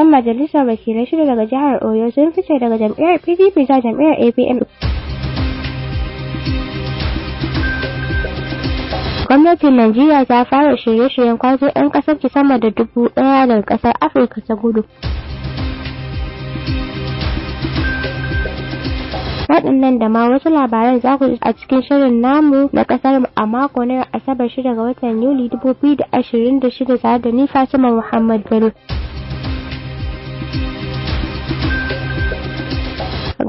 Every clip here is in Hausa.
'Yan majalisar wakilai 6 daga jihar Oyo sun fice daga jam'iyyar PDP zuwa jam'iyyar APM. Gwamnatin Najeriya ta fara shirye-shiryen kwaso 'yan ƙasar sama da 1,000 daga ƙasar Afirka ta Kudu. Waɗannan da ma wasu labaran za ku ji a cikin shirin namu na ƙasar a mako na Asabar 6 ga watan Yuli 2026 tare da ni Fatima Muhammad Bello.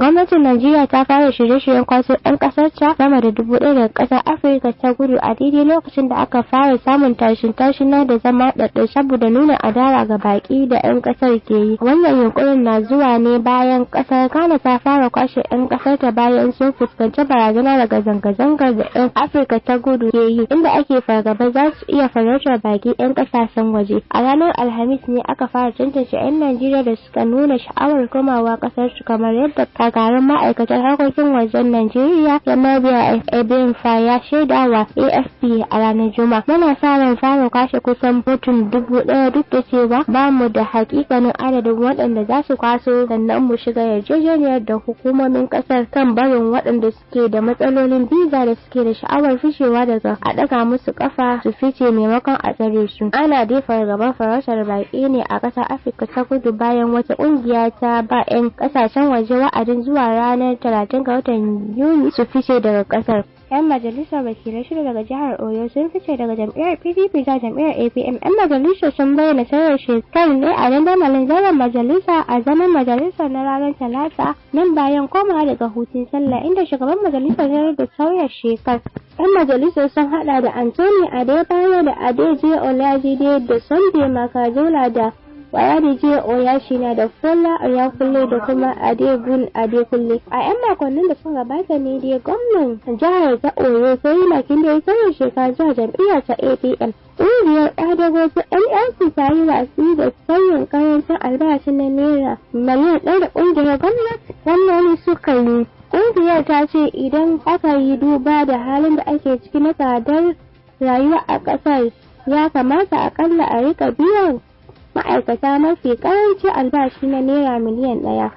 Gwamnatin Najeriya ta fara shirye-shiryen kwaso 'yan ƙasar ta sama da 1,000 daga ƙasar Afirka ta Kudu a daidai lokacin da aka fara samun tashin-tashina da zama ɗaɗɗai saboda nuna adawa ga baƙi da 'yan ƙasar ke yi. Wannan yunƙurin na zuwa ne bayan ƙasar Ghana ta fara kwashe 'yan ƙasar ta bayan sun fuskanci barazana daga zanga-zangar da 'yan Afirka ta Kudu ke yi, inda ake fargaba za su iya farautar baƙi 'yan ƙasashen waje. A ranar Alhamis ne aka fara tantance 'yan Najeriya da suka nuna sha'awar komawa ƙasar su kamar yadda kakarin ma'aikatar harkokin wajen Najeriya da Mabiya Ebimfa ya shaida wa AFP a ranar Juma'a. Muna sa ran fara kwashe kusan mutum 1,000 duk da cewa ba mu da hakikanin adadin waɗanda za su kwaso, sannan mu shiga yarjejeniyar da hukumomin ƙasar kan barin waɗanda suke da matsalolin biza da suke da sha'awar fishewa daga a ɗaga musu ƙafa su fice maimakon a tsare su. Ana dai fargabar farautar baƙi ne a ƙasar Afirka ta Kudu bayan wata ƙungiya ta ba 'yan ƙasashen waje wa'adin zuwa ranar 30 ga watan Yuni su fice daga ƙasar. 'Yan majalisar wakilai 6 daga jihar Oyo sun fice daga jam'iyyar PDP zuwa jam'iyyar APM. 'Yan majalisar sun bayyana sauyin shekaru ne a dandamalin zauren majalisa a zaman majalisar na ranar Talata nan bayan komawa daga hutun sallah, inda shugaban majalisar ya da sauya shekar. 'Yan majalisar sun hada da Anthony Adebayo da Adeje Olajide da Sunday Makajola da Wayadije Oyashina da Fola Ayakulle da kuma Adegun Adekunle. A 'yan makonnin da suka gabata ne dai gwamnan jihar ta Oyo sai makin da ya sauya shekara zuwa jam'iyyar ta APM. Ƙungiyar ƙadago ta NLC ta yi watsi da sauyin karancin albashin na naira miliyan 1 da ƙungiyar gwamnoni suka yi. Ƙungiyar ta ce idan aka yi duba da halin da ake ciki na tsadar rayuwa a ƙasar, ya kamata akalla a rika biyan ma'aikata mafi karanci albashi na naira miliyan 1.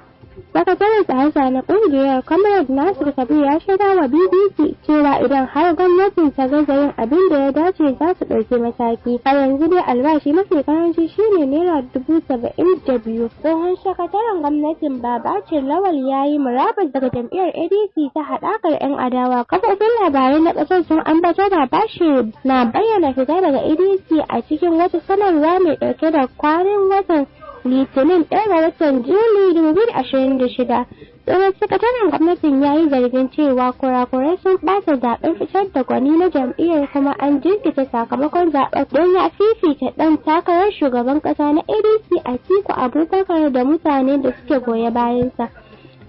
Sakataren tsare na ƙungiyar Comrade Nasir Kabir ya shaida wa BBC cewa idan har gwamnatin ta gaza yin abin da ya dace za su ɗauki mataki. A yanzu dai albashi mafi karanci shine naira 72,000. Tsohon sakataren gwamnatin Babacir Lawal ya yi murabus daga jam'iyyar ADC ta haɗakar 'yan adawa. Kafofin labarai na ƙasar sun ambatar da Bashir na bayyana fita daga ADC a cikin wata sanarwa mai ɗauke da kwanan watan Litinin 1 ga watan Juli 2026. Tsohon sakataren gwamnatin ya yi zargin cewa kurakurai sun ɓata zaɓen fitar da gwani na jam'iyyar kuma an jinkita sakamakon zaɓen don ya fifita ɗan takarar shugaban ƙasa na ADC Atiku Abubakar da mutane da suke goya bayansa.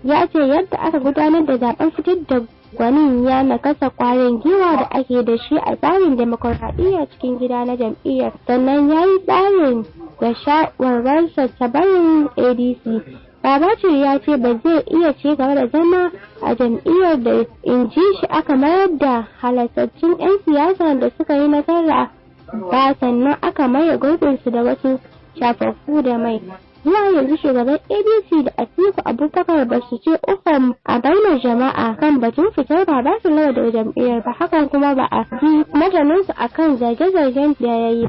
Ya ce yadda aka gudanar da zaɓen fitar da gwanin ya nakasa kwarin giwa da ake da shi a tsarin demokuraɗiyya cikin gida na jam'iyyar, sannan ya yi tsarin da shawarwarsa ta barin ADC. Babacir ya ce ba zai iya ci gaba da zama a jam'iyyar da in ji shi aka mayar da halattattun 'yan siyasa da suka yi nasara ba, sannan aka maye gurbinsu da wasu shafaffu da mai. Zuwa yanzu shugaban ADC da Atiku Abubakar ba su ce ufan a bainar jama'a kan batun fitar Babacir Lawal daga jam'iyyar ba, hakan kuma ba a bi maganansu akan zarge-zargen da ya yi.